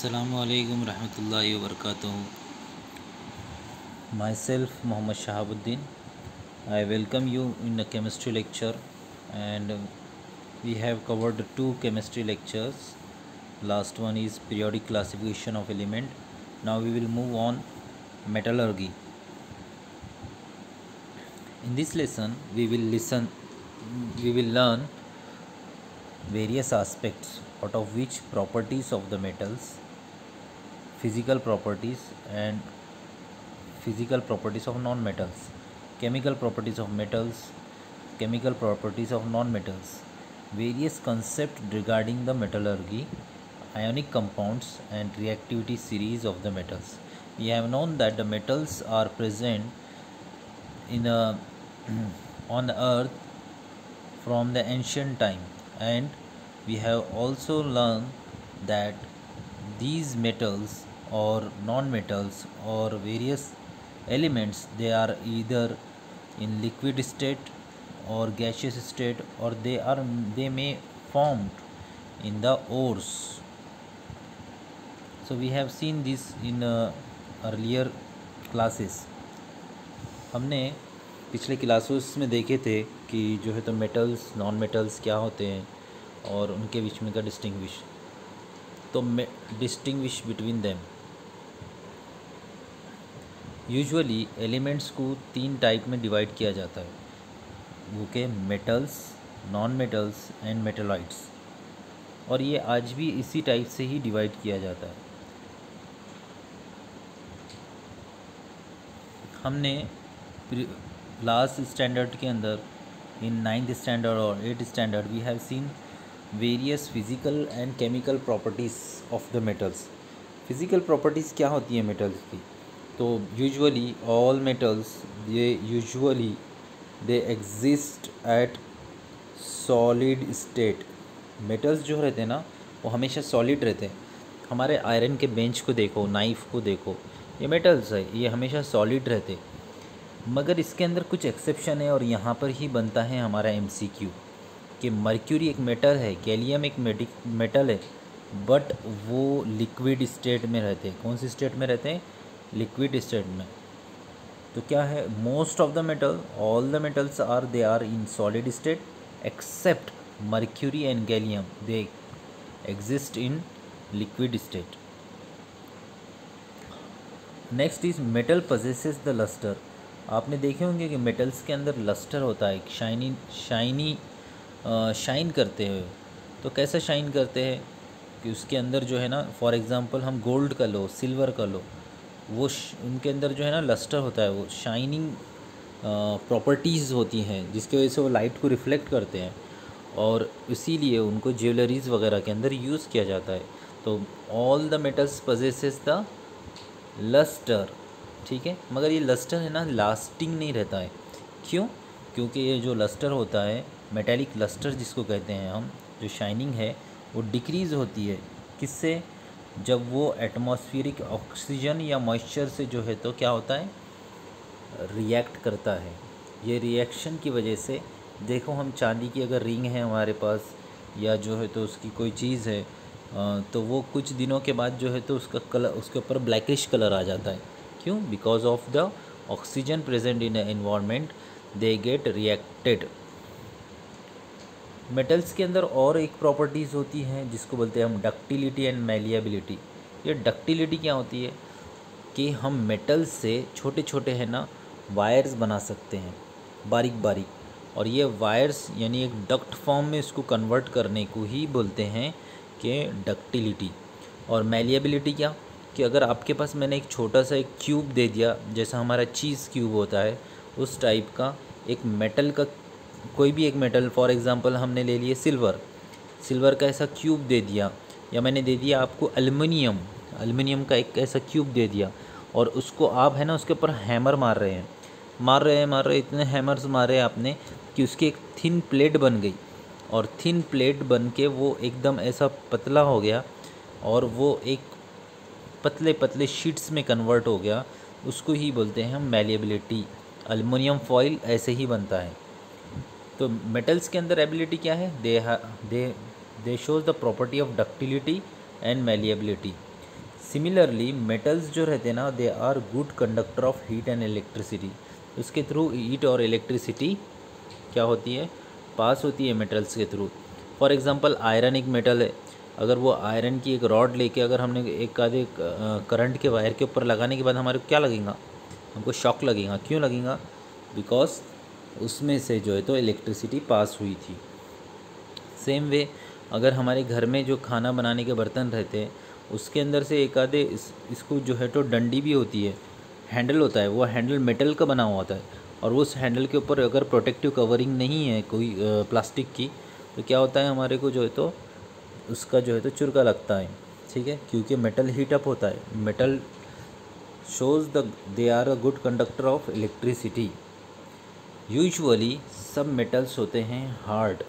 Assalamualaikum warahmatullahi wabarakatuh. Myself Muhammad Shahabuddin. I welcome you in the chemistry lecture, and we have covered two chemistry lectures. Last one is periodic classification of element. Now we will move on metallurgy. In this lesson we will learn various aspects out of which properties of the metals, physical properties and physical properties of non-metals, chemical properties of metals, chemical properties of non-metals, various concepts regarding the metallurgy, ionic compounds and reactivity series of the metals. We have known that the metals are present in a on earth from the ancient time, and we have also learned that these metals or non-metals or various elements, they are either in liquid state or gaseous state, or they may formed in the ores. So we have seen this in earlier classes. हमने पिछले classes में देखे थे कि जो है तो metals non metals क्या होते हैं और उनके बीच में का distinguish between them. Usually elements को तीन टाइप में डिवाइड किया जाता है, वो के metals, non metals and metalloids, और ये आज भी इसी टाइप से ही डिवाइड किया जाता है. हमने लास्ट स्टैंडर्ड के अंदर इन 9th स्टैंडर्ड और 8th standard we have seen various physical and chemical properties of the metals. Physical properties क्या होती है मेटल्स की? तो usually all metals they exist at solid state. Metals जो रहते हैं ना वो हमेशा सॉलिड रहते हैं. हमारे आयरन के बेंच को देखो, नाइफ़ को देखो, ये मेटल्स है, ये हमेशा सॉलिड रहते. मगर इसके अंदर कुछ एक्सेप्शन है, और यहाँ पर ही बनता है हमारा MCQ कि मर्क्यूरी एक मेटल है, गैलियम एक मेटल है, बट वो लिक्विड स्टेट में रहते हैं. कौन सी स्टेट में रहते हैं? लिक्विड स्टेट में. तो क्या है, most of the metal, all the metals they are in solid state except mercury and gallium, they exist in liquid state. Next is metal possesses the luster. आपने देखे होंगे कि मेटल्स के अंदर लस्टर होता है, शाइन करते हुए. तो कैसा शाइन करते हैं कि उसके अंदर जो है ना, फॉर एग्ज़ाम्पल हम गोल्ड का लो, सिल्वर का लो, वो उनके अंदर जो है ना लस्टर होता है, वो शाइनिंग प्रॉपर्टीज़ होती हैं जिसकी वजह से वो लाइट को रिफ्लेक्ट करते हैं, और इसीलिए उनको ज्वेलरीज़ वगैरह के अंदर यूज़ किया जाता है. तो all the metals possesses the luster. ठीक है, मगर ये लस्टर है ना लास्टिंग नहीं रहता है. क्यों? क्योंकि ये जो लस्टर होता है, मेटेलिक लस्टर जिसको कहते हैं हम, जो शाइनिंग है वो डिक्रीज़ होती है. किससे? जब वो एटमॉस्फेरिक ऑक्सीजन या मॉइस्चर से जो है तो क्या होता है, रिएक्ट करता है. ये रिएक्शन की वजह से, देखो हम चांदी की अगर रिंग है हमारे पास, या जो है तो उसकी कोई चीज़ है, तो वो कुछ दिनों के बाद जो है तो उसका कलर, उसके ऊपर ब्लैकिश कलर आ जाता है. क्यों? Because of the oxygen present in the environment, they get reacted. Metals के अंदर और एक प्रॉपर्टीज़ होती हैं जिसको बोलते हैं हम डक्टिलिटी एंड मैलिएबिलिटी. ये डक्टिलिटी क्या होती है कि हम मेटल से छोटे छोटे है ना वायर्स बना सकते हैं, बारीक बारीक, और ये वायर्स यानी एक डक्ट फॉर्म में इसको कन्वर्ट करने को ही बोलते हैं कि डक्टिलिटी. और मैलिएबिलिटी क्या, कि अगर आपके पास मैंने एक छोटा सा एक क्यूब दे दिया, जैसा हमारा चीज़ क्यूब होता है, उस टाइप का एक मेटल का, कोई भी एक मेटल, फॉर एग्ज़ाम्पल हमने ले लिए सिल्वर का ऐसा क्यूब दे दिया, या मैंने दे दिया आपको एल्युमिनियम का एक ऐसा क्यूब दे दिया, और उसको आप है ना उसके ऊपर हैमर मार रहे हैं, इतने हैमर्स मारे आपने कि उसकी एक थिन प्लेट बन गई, और थिन प्लेट बन के वो एकदम ऐसा पतला हो गया, और वो एक पतले पतले शीट्स में कन्वर्ट हो गया. उसको ही बोलते हैं हम मैलिएबिलिटी. एल्युमिनियम फॉइल ऐसे ही बनता है. तो मेटल्स के अंदर एबिलिटी क्या है? They shows the property of ductility and malleability. Similarly metals जो रहते हैं ना, they are good conductor of heat and electricity. उसके थ्रू हीट और इलेक्ट्रिसिटी क्या होती है, पास होती है मेटल्स के थ्रू। फॉर एग्जांपल आयरन एक मेटल है, अगर वो आयरन की एक रॉड लेके अगर हमने एक आधे करंट के वायर के ऊपर लगाने के बाद हमारे को क्या लगेगा, हमको शॉक लगेगा। क्यों लगेगा, बिकॉज उसमें से जो है तो इलेक्ट्रिसिटी पास हुई थी। सेम वे अगर हमारे घर में जो खाना बनाने के बर्तन रहते हैं उसके अंदर से एक आधे इसको जो है तो डंडी भी होती है, हैंडल होता है, वो हैंडल मेटल का बना हुआ होता है, और उस हैंडल के ऊपर अगर प्रोटेक्टिव कवरिंग नहीं है कोई प्लास्टिक की, तो क्या होता है हमारे को जो है तो उसका जो है तो चुरका लगता है। ठीक है, क्योंकि मेटल हीट अप होता है। Metal shows they are a good conductor of electricity. Usually सब मेटल्स होते हैं हार्ड।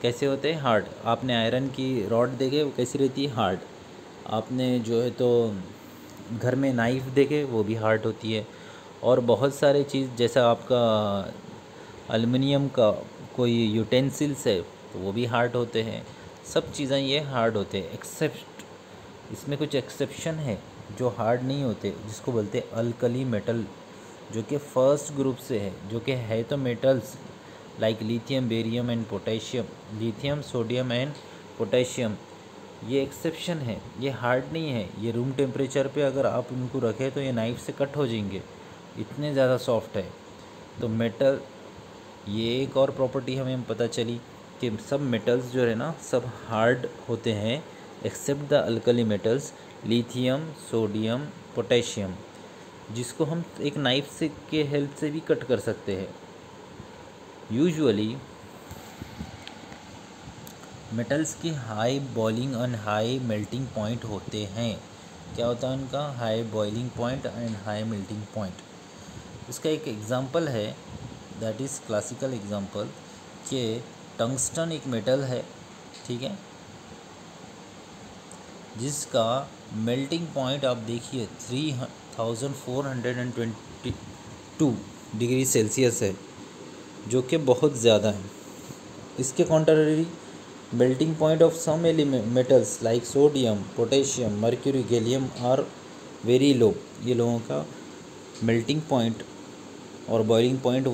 कैसे होते हैं, हार्ड। आपने आयरन की रॉड देखे वो कैसी रहती है, हार्ड। आपने जो है तो घर में नाइफ़ देखे वो भी हार्ड होती है। और बहुत सारे चीज़ जैसा आपका एल्युमिनियम का कोई यूटेंसिल्स है तो वो भी हार्ड होते हैं। सब चीज़ें ये हार्ड होते हैं, एक्सेप्ट इसमें कुछ एक्सेप्शन है जो हार्ड नहीं होते, जिसको बोलते हैं अल्कली मेटल, जो कि फर्स्ट ग्रुप से है, जो कि है तो metals like lithium, barium and potassium. Lithium, sodium and potassium ये एक्सेप्शन है, ये हार्ड नहीं है। ये रूम टेम्परेचर पे अगर आप उनको रखें तो ये नाइफ से कट हो जाएंगे, इतने ज़्यादा सॉफ्ट है। तो मेटल, ये एक और प्रॉपर्टी हमें पता चली कि सब मेटल्स जो है ना सब हार्ड होते हैं except the alkali metals lithium, sodium, potassium, जिसको हम एक नाइफ से के हेल्प से भी कट कर सकते हैं। यूजुअली मेटल्स की high boiling and high melting point होते हैं। क्या होता है उनका, high boiling point and high melting point. इसका एक एग्जांपल है, दैट इज़ क्लासिकल एग्जांपल, कि टंगस्टन एक मेटल है, ठीक है, जिसका मेल्टिंग पॉइंट आप देखिए 3422 डिग्री सेल्सियस है, जो कि बहुत ज़्यादा है। इसके contrary melting point of some metals like sodium, potassium, mercury, gallium are very low. ये लोगों का मेल्टिंग पॉइंट और बॉइलिंग पॉइंट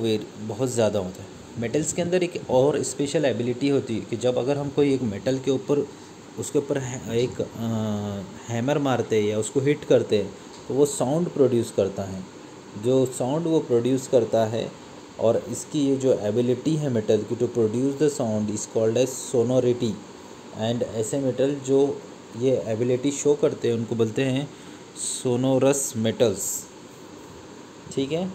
बहुत ज़्यादा होता है। मेटल्स के अंदर एक और स्पेशल एबिलिटी होती है कि जब अगर हम कोई एक मेटल के ऊपर उसके ऊपर एक हैमर मारते हैं या उसको हिट करते हैं तो वो साउंड प्रोड्यूस करता है। जो साउंड वो प्रोड्यूस करता है, और इसकी ये जो एबिलिटी है मेटल की to produce the sound is called as sonority. And ऐसे मेटल जो ये एबिलिटी शो करते हैं उनको बोलते हैं सोनोरस मेटल्स। ठीक है,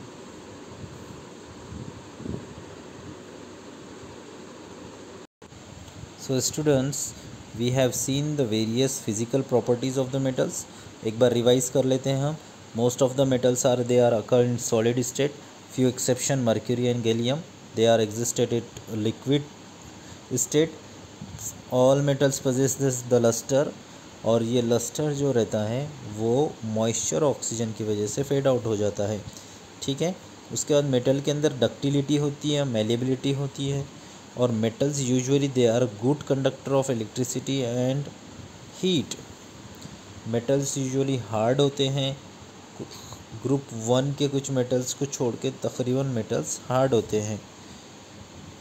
so students we have seen the various physical properties of the metals. एक बार रिवाइज कर लेते हैं हम। Most of the metals are they are occur in solid state, few exception mercury and gallium they are existed at liquid state। all metals possess this the luster, और ये lustre जो रहता है वो मॉइस्चर ऑक्सीजन की वजह से fade out हो जाता है। ठीक है, उसके बाद मेटल के अंदर डक्टिलिटी होती है, मेलेबिलिटी होती है, और metals usually they are good conductor of electricity and heat. Metals usually hard होते हैं, ग्रुप 1 के कुछ मेटल्स को छोड़ के तकरीबन मेटल्स हार्ड होते हैं।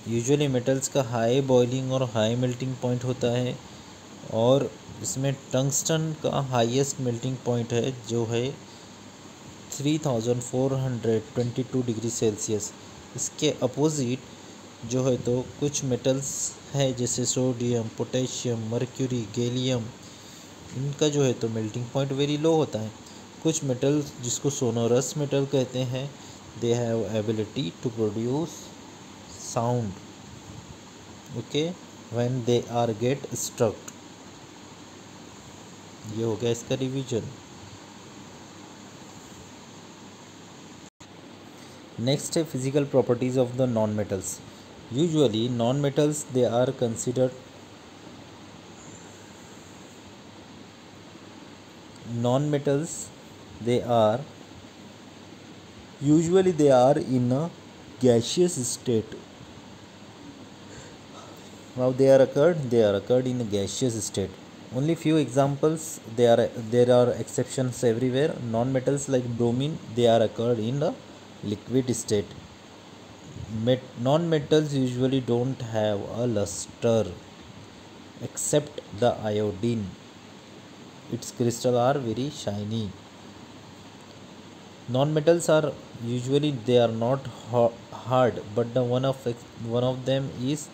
यूजुअली मेटल्स का हाई बॉइलिंग और हाई मेल्टिंग पॉइंट होता है, और इसमें टंगस्टन का हाईएस्ट मेल्टिंग पॉइंट है जो है 3422 डिग्री सेल्सियस। इसके अपोजिट जो है तो कुछ मेटल्स है जैसे सोडियम, पोटेशियम, मर्क्यूरी, गैलियम, इनका जो है तो मेल्टिंग पॉइंट वेरी लो होता है। कुछ मेटल जिसको सोनोरस मेटल कहते हैं, they have ability to produce sound, okay, when they are get struck. ये हो गया इसका रिवीजन। नेक्स्ट है physical properties of the non metals. Usually non metals they are considered non-metals, they are usually they are in a gaseous state. Now they are occurred in a gaseous state, Only few examples, there are exceptions everywhere. Non-metals like bromine, they are occurred in the liquid state. Non-metals usually don't have a luster except the iodine. Its crystal are very shiny. Non-metals are usually, they are not hard, but the one of them is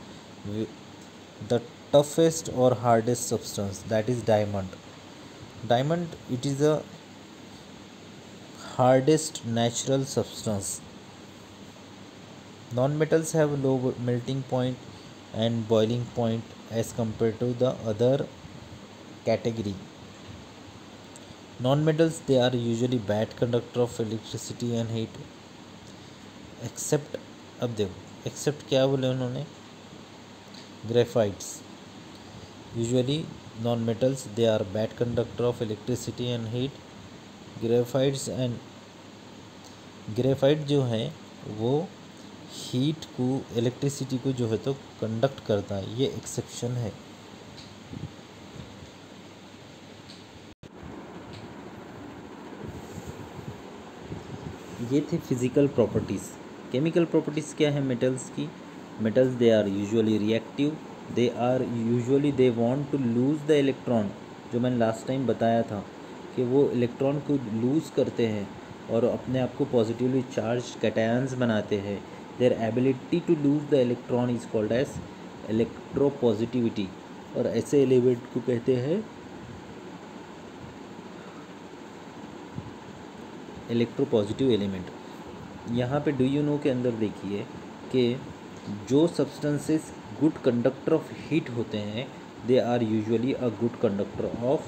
the toughest or hardest substance, that is diamond. Diamond, it is the hardest natural substance. Non-metals have low melting point and boiling point as compared to the other category. Non-metals, they are usually bad conductor of electricity and heat except, अब देखो accept क्या बोले उन्होंने, ग्रेफाइट्स. Usually non-metals, they are bad conductor of electricity and heat. Graphite जो है वो heat को, electricity को जो है तो कंडक्ट करता है, ये एक्सेप्शन है. ये थे फिजिकल प्रॉपर्टीज़. केमिकल प्रॉपर्टीज़ क्या है मेटल्स की? Metals, they are usually reactive, they want to lose the electron. जो मैंने लास्ट टाइम बताया था कि वो इलेक्ट्रॉन को लूज़ करते हैं और अपने आप को पॉजिटिवली चार्ज कैटायंस बनाते हैं. Their ability to lose the electron is called as electropositivity. और ऐसे एलिमेंट को कहते हैं इलेक्ट्रोपॉजिटिव एलिमेंट. यहाँ पे डू यू नो के अंदर देखिए कि जो substances good conductor of heat होते हैं, they are usually a good conductor of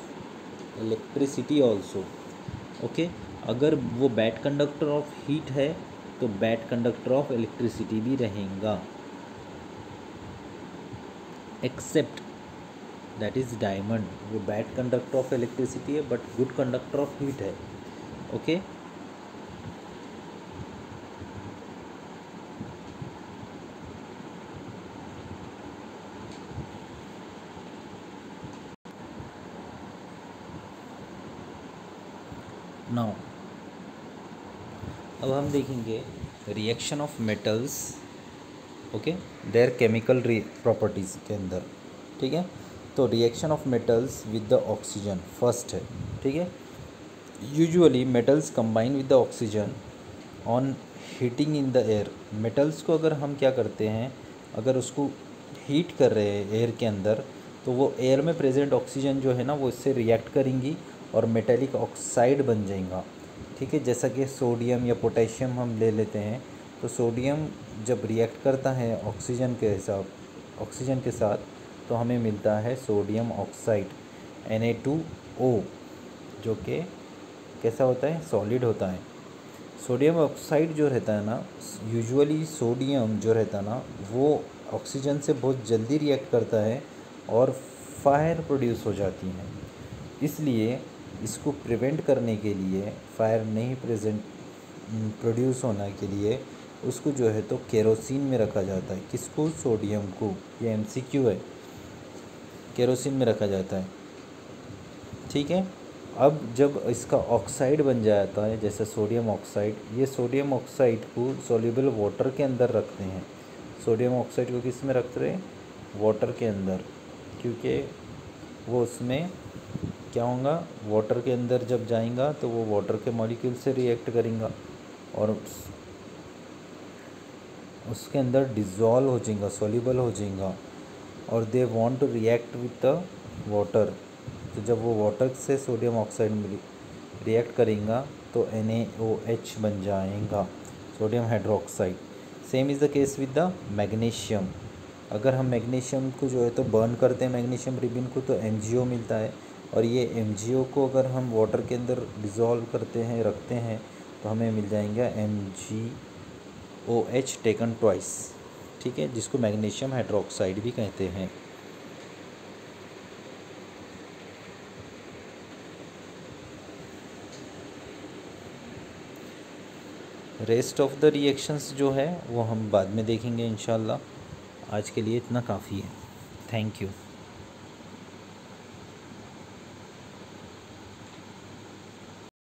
electricity also. Okay, अगर वो बैड कंडक्टर ऑफ हीट है तो बैड कंडक्टर ऑफ इलेक्ट्रिसिटी भी रहेगा. एक्सेप्ट दैट इज डायमंड, वो बैड कंडक्टर ऑफ इलेक्ट्रिसिटी है but good conductor of heat है. Okay, now अब हम देखेंगे reaction of metals. Okay, there chemical properties के अंदर. ठीक है, तो reaction of metals with the oxygen first है. ठीक है, usually metals combine with the oxygen on heating in the air. Metals को अगर हम क्या करते हैं, अगर उसको हीट कर रहे हैं एयर के अंदर, तो वो एयर में प्रेजेंट ऑक्सीजन जो है ना, वो इससे रिएक्ट करेंगी और मेटेलिक ऑक्साइड बन जाएगा. ठीक है, जैसा कि सोडियम या पोटेशियम हम ले लेते हैं, तो सोडियम जब रिएक्ट करता है ऑक्सीजन के साथ, तो हमें मिलता है सोडियम ऑक्साइड Na2O, जो कि कैसा होता है, सॉलिड होता है. सोडियम ऑक्साइड जो रहता है ना, यूजुअली सोडियम जो रहता है ना, वो ऑक्सीजन से बहुत जल्दी रिएक्ट करता है और फायर प्रोड्यूस हो जाती है. इसलिए इसको प्रिवेंट करने के लिए, फायर नहीं प्रोड्यूस होने के लिए, उसको जो है तो केरोसिन में रखा जाता है. किसको? सोडियम को. ये एमसीक्यू है, केरोसिन में रखा जाता है. ठीक है, अब जब इसका ऑक्साइड बन जाता है, जैसे सोडियम ऑक्साइड, ये सोडियम ऑक्साइड को सॉल्युबल वाटर के अंदर रखते हैं. सोडियम ऑक्साइड को किस में रखते हैं? वाटर के अंदर, क्योंकि वो उसमें क्या होगा, वाटर के अंदर जब जाएगा तो वो वाटर के मॉलिक्यूल से रिएक्ट करेगा और उसके अंदर डिज़ोल्व हो जाएगा, सॉल्युबल हो जाएगा. और they want to react with the water. तो जब वो वाटर से सोडियम ऑक्साइड में रिएक्ट करेगा तो NaOH बन जाएगा, sodium hydroxide. Same is the case with the magnesium. अगर हम मैग्नीशियम को जो है तो बर्न करते हैं, मैग्नीशियम रिबिन को, तो MgO मिलता है. और ये MgO को अगर हम वाटर के अंदर डिज़ोल्व करते हैं, रखते हैं, तो हमें मिल जाएगा MgOH टेकन ट्वाइस. ठीक है, जिसको मैग्नीशियम हाइड्रोक्साइड भी कहते हैं. रेस्ट ऑफ द रिएक्शंस जो है वो हम बाद में देखेंगे इंशाल्लाह. आज के लिए इतना काफ़ी है. Thank you.